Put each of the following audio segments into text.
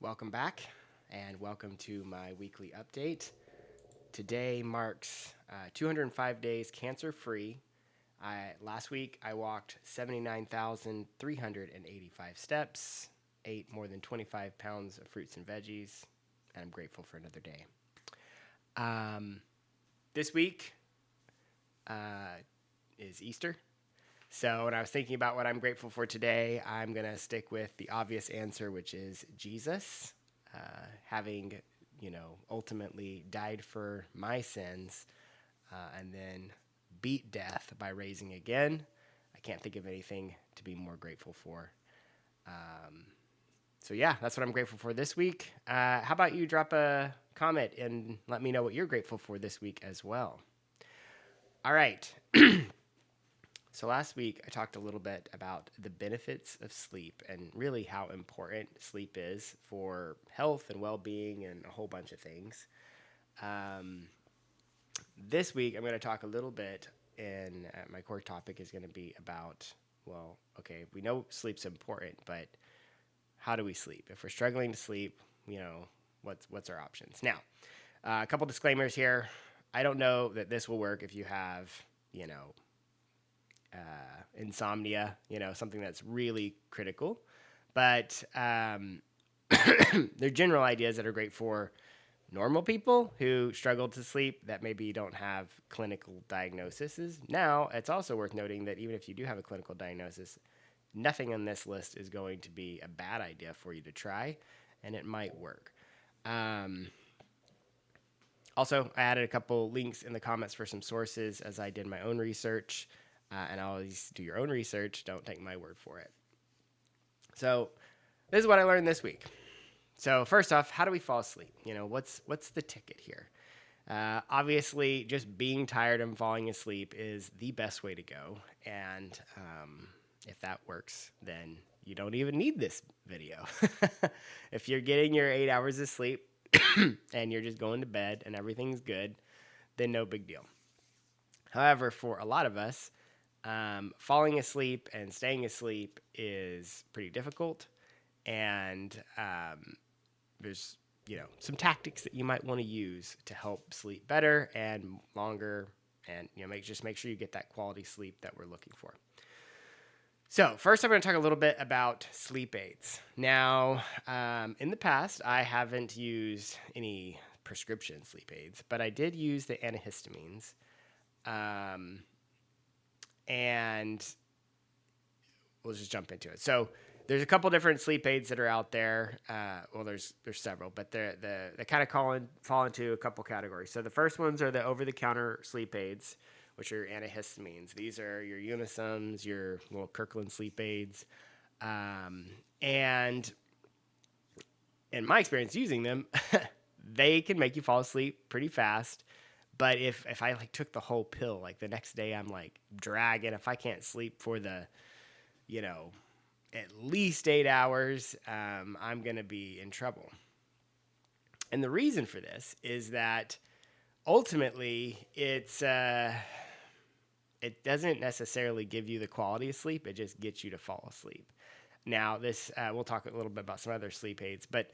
welcome back and welcome to my weekly update. Today marks 205 days cancer free. Last week I walked 79,385 steps, ate more than 25 pounds of fruits and veggies, and I'm grateful for another day. This week is Easter. So when I was thinking about what I'm grateful for today, I'm going to stick with the obvious answer, which is Jesus, having, ultimately died for my sins and then beat death by raising again. I can't think of anything to be more grateful for. So yeah, that's what I'm grateful for this week. How about you drop a comment and let me know what you're grateful for this week as well. All right. So last week, I talked a little bit about the benefits of sleep and really how important sleep is for health and well-being and a whole bunch of things. This week, I'm going to talk a little bit, and my core topic is going to be about, we know sleep's important, but how do we sleep? If we're struggling to sleep, what's our options? Now, a couple disclaimers here. I don't know that this will work if you have, insomnia, something that's really critical. But they're general ideas that are great for normal people who struggle to sleep that maybe don't have clinical diagnoses. Now, it's also worth noting that even if you do have a clinical diagnosis, nothing on this list is going to be a bad idea for you to try, and it might work. Also, I added a couple links in the comments for some sources as I did my own research. And always do your own research. Don't take my word for it. So this is what I learned this week. So first off, how do we fall asleep? What's the ticket here? Obviously, just being tired and falling asleep is the best way to go. And if that works, then you don't even need this video. If you're getting your 8 hours of sleep and you're just going to bed and everything's good, then no big deal. However, for a lot of us, falling asleep and staying asleep is pretty difficult, and there's some tactics that you might want to use to help sleep better and longer, and make sure you get that quality sleep that we're looking for. So first, I'm going to talk a little bit about sleep aids. Now, in the past, I haven't used any prescription sleep aids, but I did use the antihistamines. And we'll just jump into it. So there's a couple different sleep aids that are out there. There's several, but they kind of fall into a couple categories. So the first ones are the over-the-counter sleep aids, which are antihistamines. These are your Unisums, your little Kirkland sleep aids. And in my experience using them, they can make you fall asleep pretty fast. But if I took the whole pill, the next day I'm dragging. If I can't sleep for the, at least 8 hours, I'm going to be in trouble. And the reason for this is that ultimately it doesn't necessarily give you the quality of sleep. It just gets you to fall asleep. Now we'll talk a little bit about some other sleep aids, but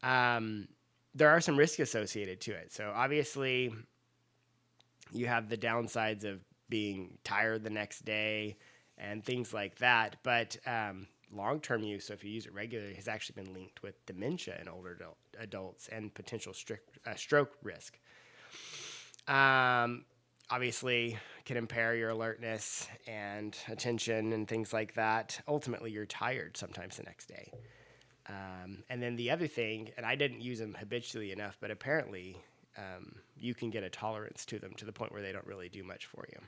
there are some risks associated to it. So obviously, you have the downsides of being tired the next day and things like that. But long-term use, so if you use it regularly, has actually been linked with dementia in older adults and potential stroke risk. Obviously, can impair your alertness and attention and things like that. Ultimately, you're tired sometimes the next day. And then the other thing, and I didn't use them habitually enough, but apparently you can get a tolerance to them to the point where they don't really do much for you.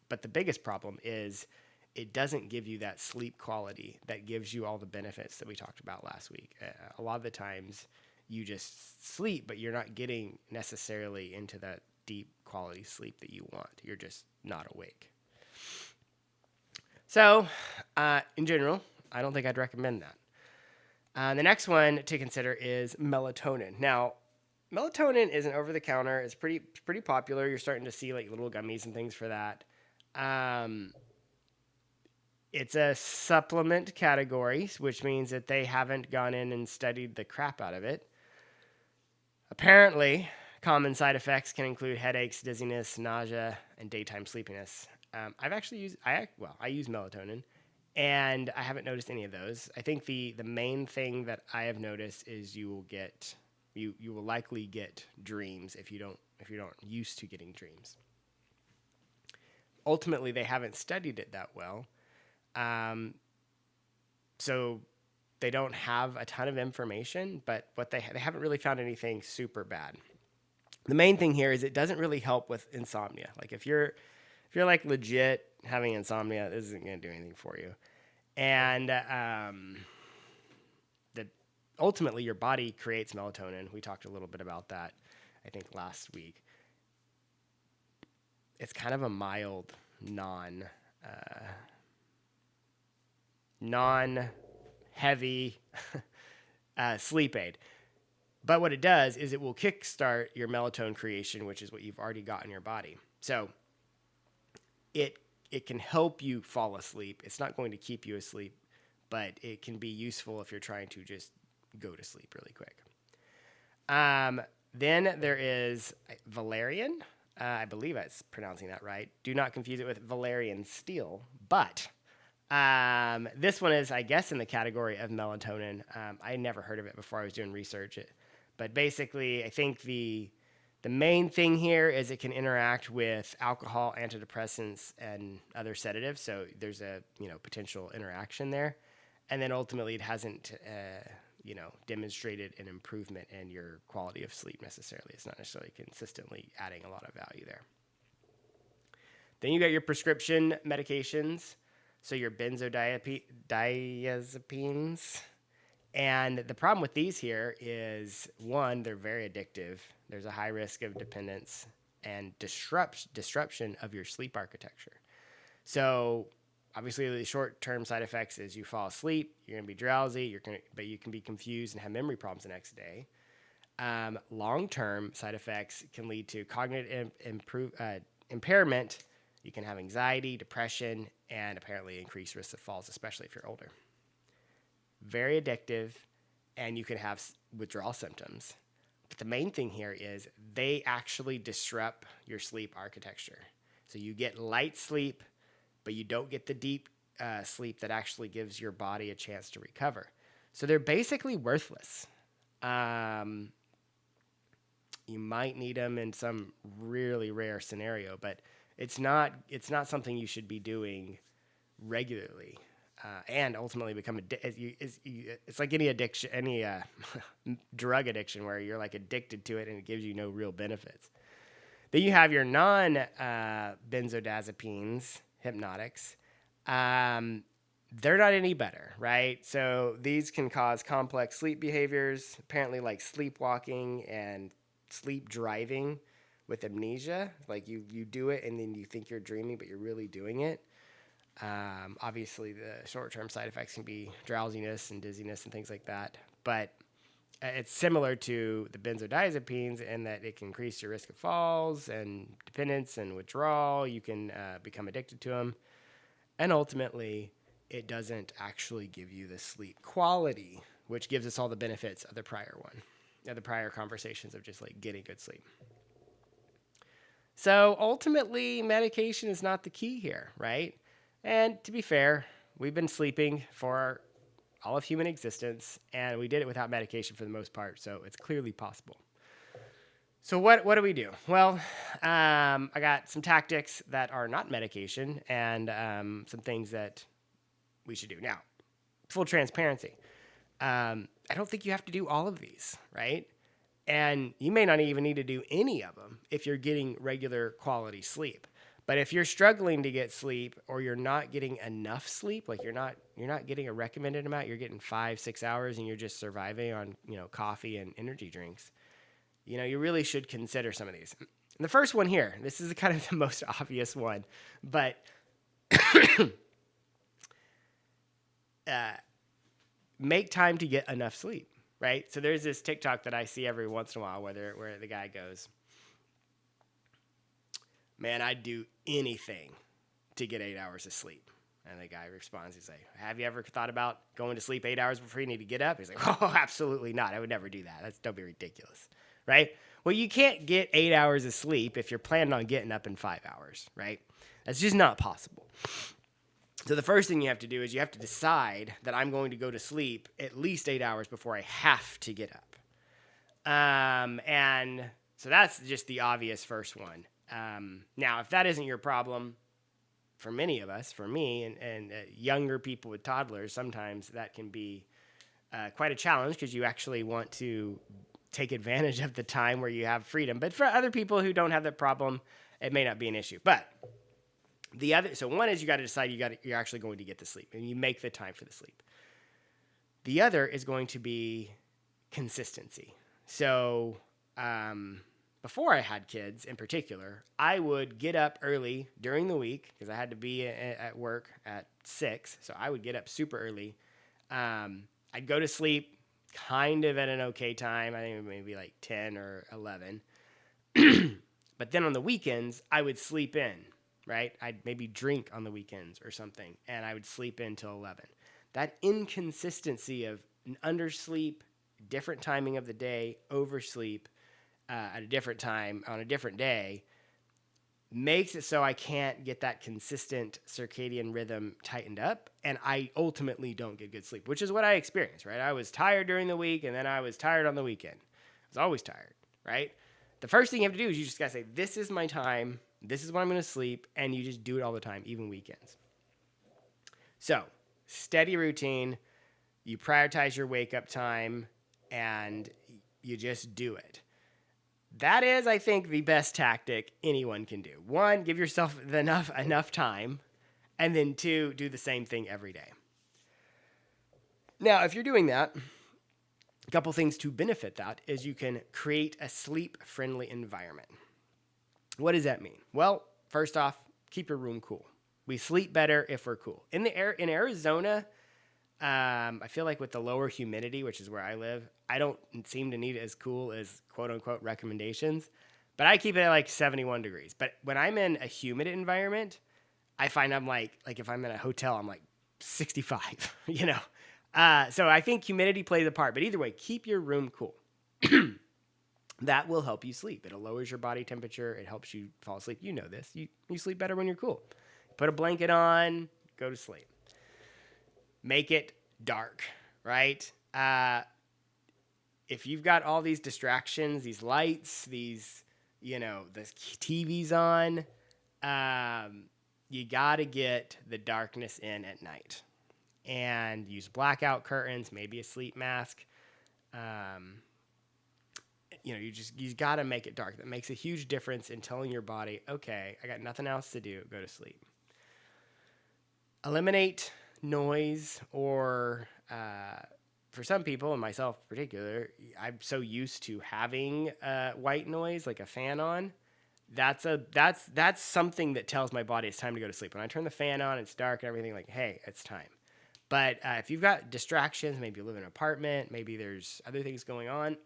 But the biggest problem is it doesn't give you that sleep quality that gives you all the benefits that we talked about last week. A lot of the times you just sleep, but you're not getting necessarily into that deep quality sleep that you want. You're just not awake. So in general, I don't think I'd recommend that. The next one to consider is melatonin. Now, melatonin is an over-the-counter. It's pretty popular. You're starting to see little gummies and things for that. It's a supplement category, which means that they haven't gone in and studied the crap out of it. Apparently, common side effects can include headaches, dizziness, nausea, and daytime sleepiness. I've actually used I use melatonin, and I haven't noticed any of those. I think the main thing that I have noticed is you will likely get dreams if you don't used to getting dreams. Ultimately, they haven't studied it that well, so they don't have a ton of information. But what they haven't really found anything super bad. The main thing here is it doesn't really help with insomnia. Like if you're like legit having insomnia, this isn't going to do anything for you. And ultimately, your body creates melatonin. We talked a little bit about that, I think, last week. It's kind of a mild, non-heavy sleep aid. But what it does is it will kickstart your melatonin creation, which is what you've already got in your body. So it can help you fall asleep. It's not going to keep you asleep, but it can be useful if you're trying to just go to sleep really quick. Then there is valerian. I believe I'm pronouncing that right. Do not confuse it with Valerian steel. But this one is, I guess, in the category of melatonin. I never heard of it before I was doing research. But basically, I think the main thing here is it can interact with alcohol, antidepressants, and other sedatives. So there's a potential interaction there. And then ultimately, it hasn't demonstrated an improvement in your quality of sleep necessarily. It's not necessarily consistently adding a lot of value there. Then you got your prescription medications. So your benzodiazepines. And the problem with these here is, one, they're very addictive. There's a high risk of dependence and disruption of your sleep architecture. So obviously, the short-term side effects is you fall asleep, you're going to be drowsy, but you can be confused and have memory problems the next day. Long-term side effects can lead to cognitive impairment. You can have anxiety, depression, and apparently increased risk of falls, especially if you're older. Very addictive, and you can have withdrawal symptoms. But the main thing here is they actually disrupt your sleep architecture. So you get light sleep, but you don't get the deep sleep that actually gives your body a chance to recover. So they're basically worthless. You might need them in some really rare scenario, but it's not something you should be doing regularly. And ultimately become it's like any addiction, any drug addiction, where you're like addicted to it and it gives you no real benefits. Then you have your non-benzodiazepines, hypnotics. They're not any better, right? So these can cause complex sleep behaviors, apparently like sleepwalking and sleep driving with amnesia. Like you do it and then you think you're dreaming, but you're really doing it. Obviously, the short-term side effects can be drowsiness and dizziness and things like that. But it's similar to the benzodiazepines in that it can increase your risk of falls and dependence and withdrawal. You can become addicted to them. And ultimately, it doesn't actually give you the sleep quality, which gives us all the benefits of the prior one, the prior conversations of just like getting good sleep. So ultimately, medication is not the key here, right? And to be fair, we've been sleeping for all of human existence, and we did it without medication for the most part, so it's clearly possible. So what do we do? Well, I got some tactics that are not medication and some things that we should do. Now, full transparency, I don't think you have to do all of these, right? And you may not even need to do any of them if you're getting regular quality sleep. But if you're struggling to get sleep or you're not getting enough sleep, like you're not getting a recommended amount, you're getting 5-6 hours and you're just surviving on, coffee and energy drinks, you really should consider some of these. And the first one here, this is kind of the most obvious one, but make time to get enough sleep, right? So there's this TikTok that I see every once in a while where the guy goes, "Man, I'd do anything to get 8 hours of sleep." And the guy responds, he's like, have you ever thought about going to sleep 8 hours before you need to get up? He's like, oh, absolutely not. I would never do that. Don't be ridiculous, right? Well, you can't get 8 hours of sleep if you're planning on getting up in 5 hours, right? That's just not possible. So the first thing you have to do is you have to decide that I'm going to go to sleep at least 8 hours before I have to get up. And so that's just the obvious first one. Now, if that isn't your problem, for many of us, for me and younger people with toddlers, sometimes that can be quite a challenge because you actually want to take advantage of the time where you have freedom. But for other people who don't have that problem, it may not be an issue. But so one is you got to decide you're actually going to get the sleep, and you make the time for the sleep. The other is going to be consistency. So before I had kids in particular, I would get up early during the week because I had to be at work at 6. So I would get up super early. I'd go to sleep kind of at an okay time. I think maybe like 10 or 11. But then on the weekends, I would sleep in, right? I'd maybe drink on the weekends or something, and I would sleep in till 11. That inconsistency of an undersleep, different timing of the day, oversleep at a different time on a different day makes it so I can't get that consistent circadian rhythm tightened up, and I ultimately don't get good sleep, which is what I experienced, right? I was tired during the week, and then I was tired on the weekend. I was always tired, right? The first thing you have to do is you just got to say, this is my time, this is when I'm going to sleep, and you just do it all the time, even weekends. So, steady routine, you prioritize your wake-up time, and you just do it. That is, I think, the best tactic anyone can do. 1, give yourself enough time, and then 2, do the same thing every day. Now, if you're doing that, a couple things to benefit that is you can create a sleep-friendly environment. What does that mean? Well, first off, keep your room cool. We sleep better if we're cool. In Arizona, I feel like with the lower humidity, which is where I live, I don't seem to need it as cool as quote unquote recommendations, but I keep it at like 71 degrees. But when I'm in a humid environment, I find I'm like if I'm in a hotel, I'm like 65, you know? So I think humidity plays a part, but either way, keep your room cool. That will help you sleep. It lowers your body temperature. It helps you fall asleep. You know this. You sleep better when you're cool. Put a blanket on, go to sleep. Make it dark, right? If you've got all these distractions, these lights, the TV's on, you got to get the darkness in at night. And use blackout curtains, maybe a sleep mask. You got to make it dark. That makes a huge difference in telling your body, okay, I got nothing else to do, go to sleep. Eliminate noise, or for some people, and myself in particular, I'm so used to having white noise, like a fan on. That's something that tells my body it's time to go to sleep. When I turn the fan on, it's dark and everything, like, hey, it's time. But if you've got distractions, maybe you live in an apartment, maybe there's other things going on,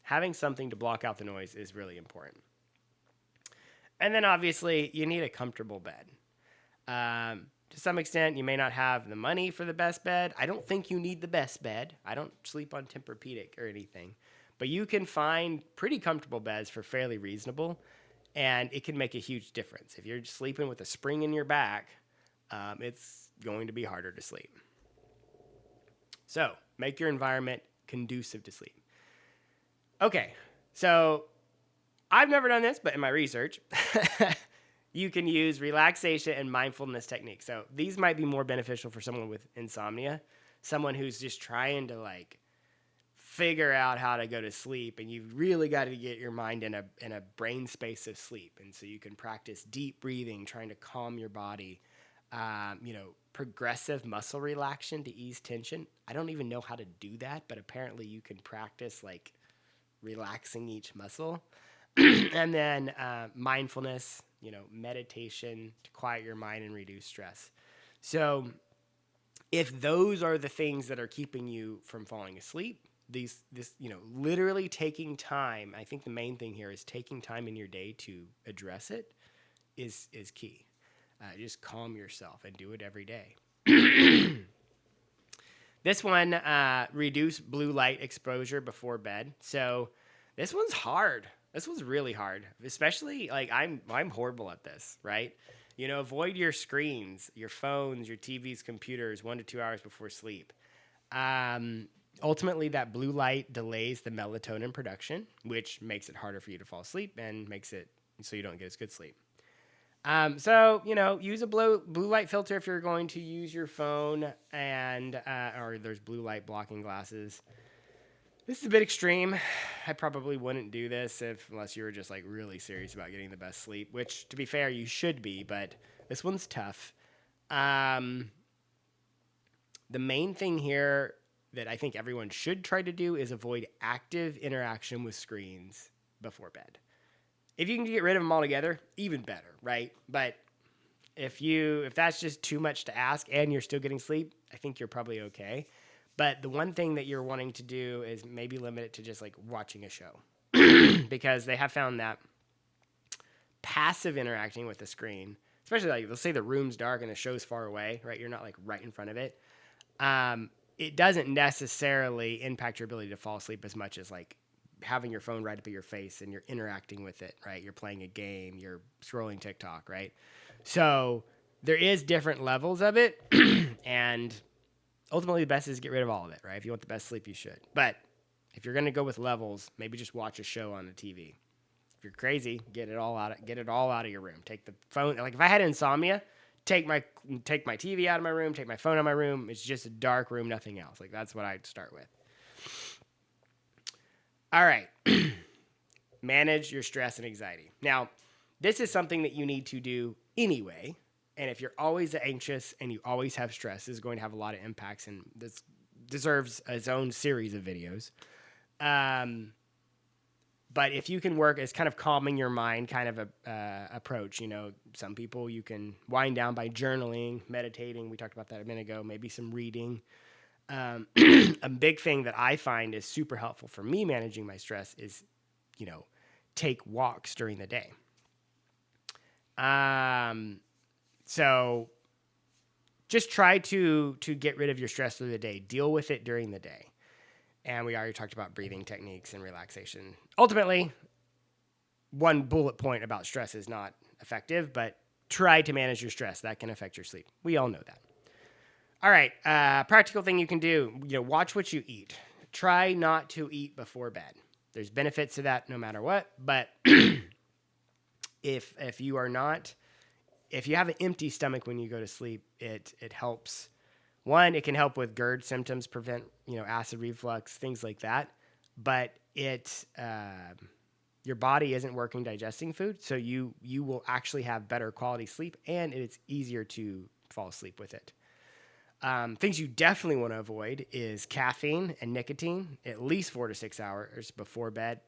having something to block out the noise is really important. And then obviously you need a comfortable bed. To some extent, you may not have the money for the best bed. I don't think you need the best bed. I don't sleep on Tempur-Pedic or anything. But you can find pretty comfortable beds for fairly reasonable, and it can make a huge difference. If you're sleeping with a spring in your back, it's going to be harder to sleep. So make your environment conducive to sleep. Okay, so I've never done this, but in my research, you can use relaxation and mindfulness techniques. So these might be more beneficial for someone with insomnia, someone who's just trying to figure out how to go to sleep, and you've really got to get your mind in a brain space of sleep. And so you can practice deep breathing, trying to calm your body, progressive muscle relaxation to ease tension. I don't even know how to do that, but apparently you can practice relaxing each muscle. And then mindfulness, meditation to quiet your mind and reduce stress. So if those are the things that are keeping you from falling asleep, literally taking time, I think the main thing here is taking time in your day to address it is key. Just calm yourself and do it every day. This one, reduce blue light exposure before bed. So this one's hard. This one's really hard, especially like I'm horrible at this, right? Avoid your screens, your phones, your TVs, computers 1 to 2 hours before sleep. Um, Ultimately, that blue light delays the melatonin production, which makes it harder for you to fall asleep and makes it so you don't get as good sleep. Use a blue light filter if you're going to use your phone, and or there's blue light blocking glasses. This is a bit extreme. I probably wouldn't do this unless you were just like really serious about getting the best sleep, which to be fair, you should be, but this one's tough. The main thing here that I think everyone should try to do is avoid active interaction with screens before bed. If you can get rid of them altogether, even better, right? But if that's just too much to ask and you're still getting sleep, I think you're probably okay. But the one thing that you're wanting to do is maybe limit it to just like watching a show. Because they have found that passive interacting with the screen, especially like let's say the room's dark and the show's far away, right? You're not like right in front of it. It doesn't necessarily impact your ability to fall asleep as much as like having your phone right up at your face and you're interacting with it, right? You're playing a game, you're scrolling TikTok, right? So there is different levels of it. And ultimately the best is to get rid of all of it, right? If you want the best sleep, you should. But if you're going to go with levels, maybe just watch a show on the TV. If you're crazy, get it all out of your room. Take the phone. Like if I had insomnia, take my TV out of my room, take my phone out of my room. It's just a dark room, nothing else. Like that's what I'd start with. All right. Manage your stress and anxiety. Now, this is something that you need to do anyway. And if you're always anxious and you always have stress, this is going to have a lot of impacts, and this deserves its own series of videos. But if you can work as kind of calming your mind kind of a approach, some people you can wind down by journaling, meditating. We talked about that a minute ago. Maybe some reading. A big thing that I find is super helpful for me managing my stress is, take walks during the day. So just try to get rid of your stress through the day. Deal with it during the day. And we already talked about breathing techniques and relaxation. Ultimately, one bullet point about stress is not effective, but try to manage your stress. That can affect your sleep. We all know that. All right, practical thing you can do, watch what you eat. Try not to eat before bed. There's benefits to that no matter what, but if you have an empty stomach when you go to sleep, it helps. One, it can help with GERD symptoms, prevent, acid reflux, things like that. But your body isn't working digesting food, so you will actually have better quality sleep, and it's easier to fall asleep with it. Things you definitely want to avoid is caffeine and nicotine, at least 4 to 6 hours before bed.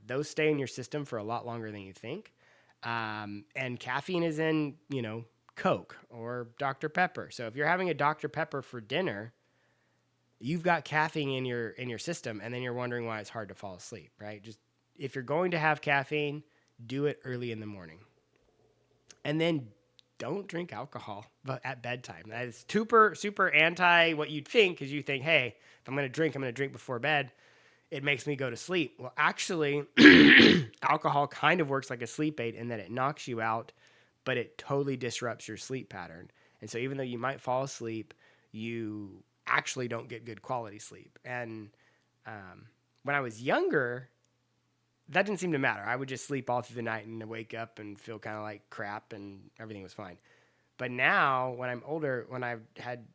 Those stay in your system for a lot longer than you think. And caffeine is in, Coke or Dr. Pepper. So if you're having a Dr. Pepper for dinner, you've got caffeine in your system, and then you're wondering why it's hard to fall asleep, right? Just if you're going to have caffeine, do it early in the morning. And then don't drink alcohol at bedtime. That is super, super anti what you'd think, because you think, hey, if I'm going to drink before bed. It makes me go to sleep. Well, actually, alcohol kind of works like a sleep aid in that it knocks you out, but it totally disrupts your sleep pattern. And so even though you might fall asleep, you actually don't get good quality sleep. And when I was younger, that didn't seem to matter. I would just sleep all through the night and wake up and feel kind of like crap and everything was fine. But now, when I'm older, when I've had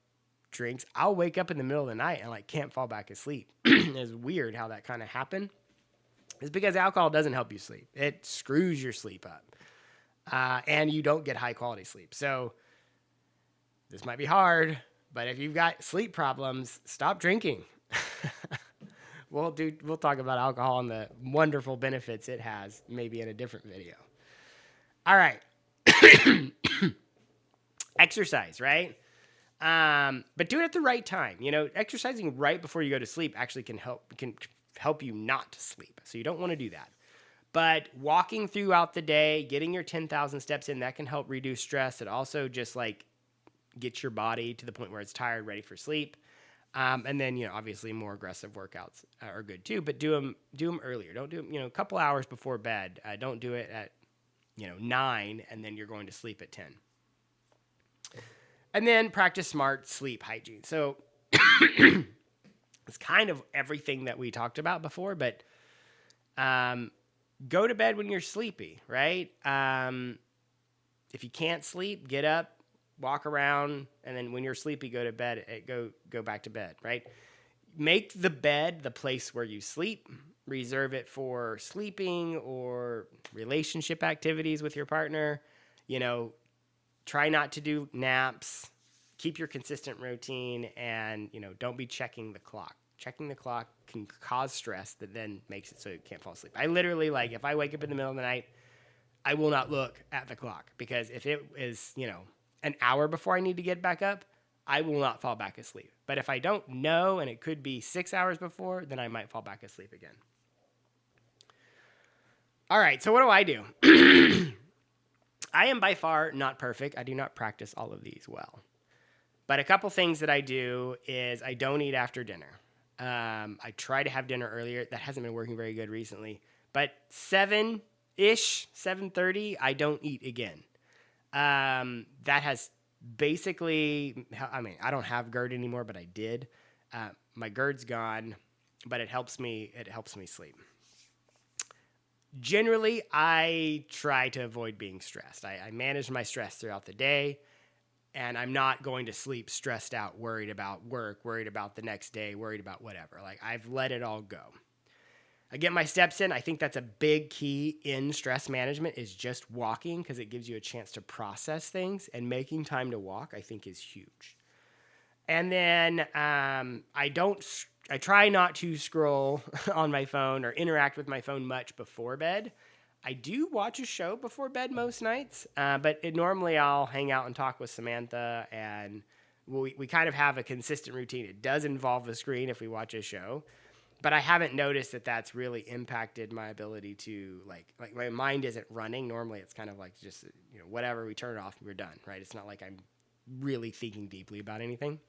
drinks, I'll wake up in the middle of the night and like can't fall back asleep. It's weird how that kind of happened. It's because alcohol doesn't help you sleep. It screws your sleep up. And you don't get high quality sleep. So this might be hard, but if you've got sleep problems, stop drinking. We'll talk about alcohol and the wonderful benefits it has maybe in a different video. All right. Exercise, right? But do it at the right time. Exercising right before you go to sleep actually can help you not to sleep. So you don't want to do that. But walking throughout the day, getting your 10,000 steps in, that can help reduce stress. It also just like gets your body to the point where it's tired, ready for sleep. And then, obviously more aggressive workouts are good too, but do them earlier. Don't do them, a couple hours before bed. Don't do it at, 9 and then you're going to sleep at 10. And then practice smart sleep hygiene. So it's kind of everything that we talked about before, but go to bed when you're sleepy, right? If you can't sleep, get up, walk around, and then when you're sleepy, go to bed. Go back to bed, right? Make the bed the place where you sleep. Reserve it for sleeping or relationship activities with your partner. Try not to do naps. Keep your consistent routine, and don't be checking the clock. Checking the clock can cause stress that then makes it so you can't fall asleep. I literally, like, if I wake up in the middle of the night, I will not look at the clock, because if it is, an hour before I need to get back up, I will not fall back asleep. But if I don't know and it could be 6 hours before, then I might fall back asleep again. All right, so what do I do? I am by far not perfect. I do not practice all of these well. But a couple things that I do is I don't eat after dinner. I try to have dinner earlier. That hasn't been working very good recently. But 7-ish, 7:30, I don't eat again. That has basically, I don't have GERD anymore, but I did. My GERD's gone, but it helps me sleep. Generally, I try to avoid being stressed. I manage my stress throughout the day, and I'm not going to sleep stressed out, worried about work, worried about the next day, worried about whatever. Like, I've let it all go. I get my steps in. I think that's a big key in stress management, is just walking, because it gives you a chance to process things, and making time to walk, I think, is huge. And then I try not to scroll on my phone or interact with my phone much before bed. I do watch a show before bed most nights, but normally I'll hang out and talk with Samantha, and we kind of have a consistent routine. It does involve the screen if we watch a show, but I haven't noticed that that's really impacted my ability to, like my mind isn't running. Normally it's kind of like just, whatever, we turn it off and we're done, right? It's not like I'm really thinking deeply about anything.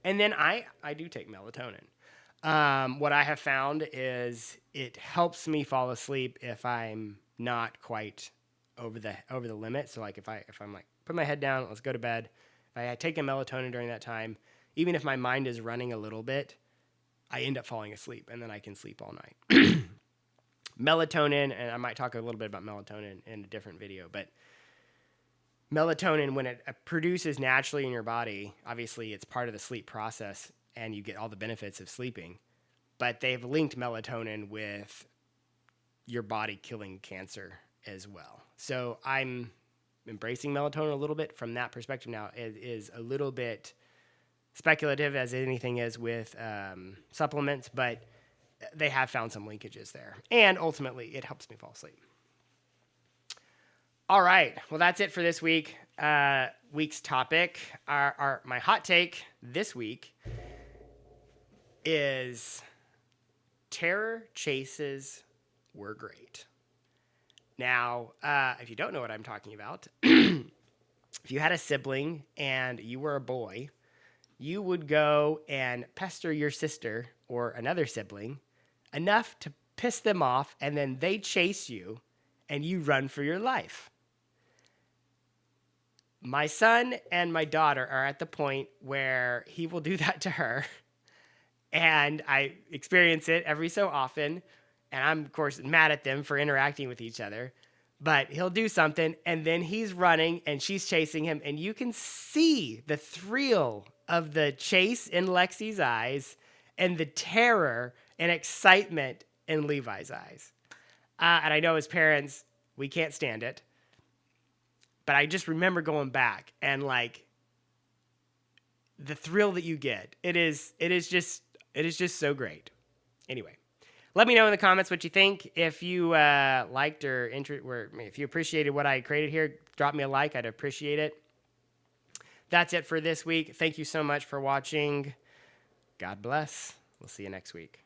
And then I do take melatonin. What I have found is it helps me fall asleep if I'm not quite over the limit. So like if I'm like, put my head down, let's go to bed. If I take a melatonin during that time, even if my mind is running a little bit, I end up falling asleep, and then I can sleep all night. Melatonin, and I might talk a little bit about melatonin in a different video, but melatonin, when it produces naturally in your body, obviously it's part of the sleep process and you get all the benefits of sleeping, but they've linked melatonin with your body killing cancer as well. So I'm embracing melatonin a little bit from that perspective now. It is a little bit speculative, as anything is with supplements, but they have found some linkages there. And ultimately, it helps me fall asleep. All right. Well, that's it for this week. Week's topic. My hot take this week is terror chases were great. Now, if you don't know what I'm talking about, if you had a sibling and you were a boy, you would go and pester your sister or another sibling enough to piss them off, and then they chase you and you run for your life. My son and my daughter are at the point where he will do that to her, and I experience it every so often, and I'm, of course, mad at them for interacting with each other, but he'll do something, and then he's running, and she's chasing him, and you can see the thrill of the chase in Lexi's eyes and the terror and excitement in Levi's eyes. And I know as parents, we can't stand it. But I just remember going back and like the thrill that you get. It is just so great. Anyway, let me know in the comments what you think. If you liked or if you appreciated what I created here, drop me a like. I'd appreciate it. That's it for this week. Thank you so much for watching. God bless. We'll see you next week.